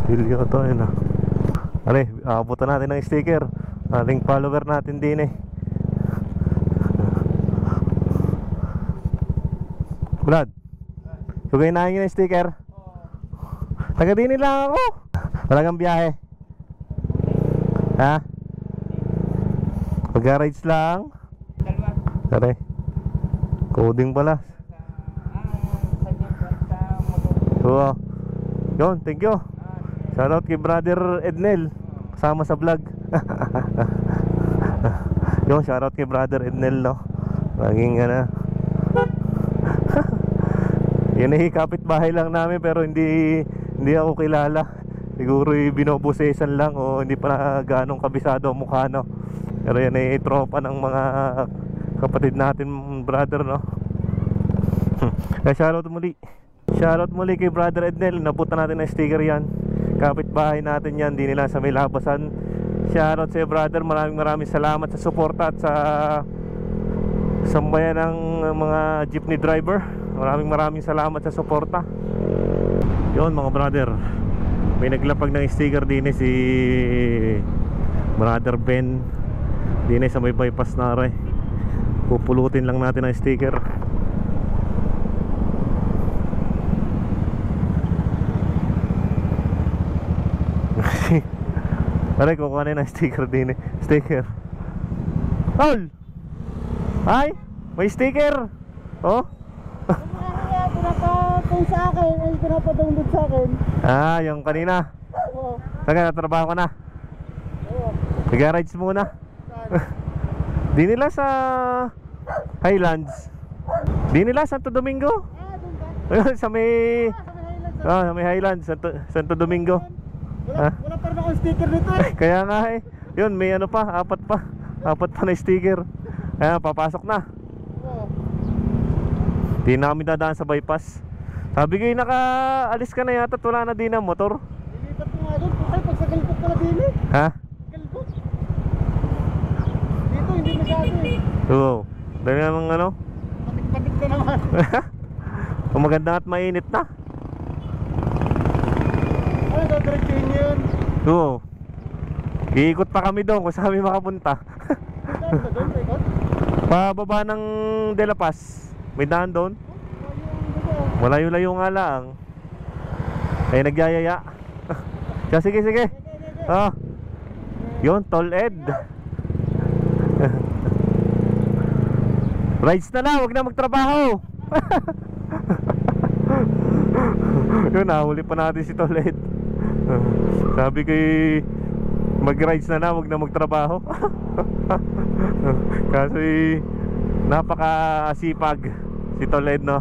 Video to yun ah. Are, abutan natin ng sticker. Aling follower natin din eh. Brad, kugay na yung sticker. Taga din lang ako. Talagang biyahe. Ha? Pag-rides lang. Are, coding pala. Oo. Yun, thank you. Shoutout kay brother Ednel, kasama sa vlog. Yun, shoutout kay brother Ednel, no. Laging yan ay kapitbahay lang namin, pero hindi ako kilala. Siguro binobosesan lang o hindi pa ganong kabisado ang mukha, no. Pero yan ay tropa ng mga kapatid natin, brother, no. Shoutout muli kay brother Ednel. Nabutan natin ng sticker yan. Kapitbahay natin yan, di nila sa may labasan. Shoutout sa brother, maraming salamat sa suporta at sa sambayan ng mga jeepney driver. Maraming salamat sa suporta. Yun mga brother, may naglapag ng sticker din si brother Ben din sa may bypass na rin. Pupulutin lang natin ang sticker. Pare, kukuha na yung sticker din eh. Sticker. Tol! Ay! May sticker! Oh? Pinapatong sa akin. Ay, pinapadownload sa akin. Ah, yung kanina. Oo. Saka natrabaho ka na? Oo. Nag-rides muna. Di nila sa Highlands. Di nila Santo Domingo. Doon ba? Sa may sa may Highlands, Santo Domingo. Wala pa rin akong sticker nito eh. Kaya nga eh. Yun, may apat pa na sticker. Ayan, papasok na. Oo. Di na kami dadaan sa bypass. Sabi ko nakaalis ka na yata at wala na din ang motor. Lilipat ko nga doon. Ay, pag sa Galbot pala din eh. Ha? Galbot. Dito, hindi masyado eh. Oo. Dahil namang Patik-patik na naman. kung maganda at mainit na. Ano, dadiretsuhin niyo yun? Oo. Iikot pa kami doon kung saan kami makapunta. Saan ba doon? Ikot? Pababa ng De La Paz. May daan doon. Malayo-layo nga lang. Ay nagyayaya. Sige. Oh. Yun, Tol Ed. Rides na lang, wag na magtrabaho. Yun, nahuli pa natin si Tol Ed. Sabi ko mag-rides na lang, wag na magtrabaho. Kasi napakasipag si Tol Ed, no?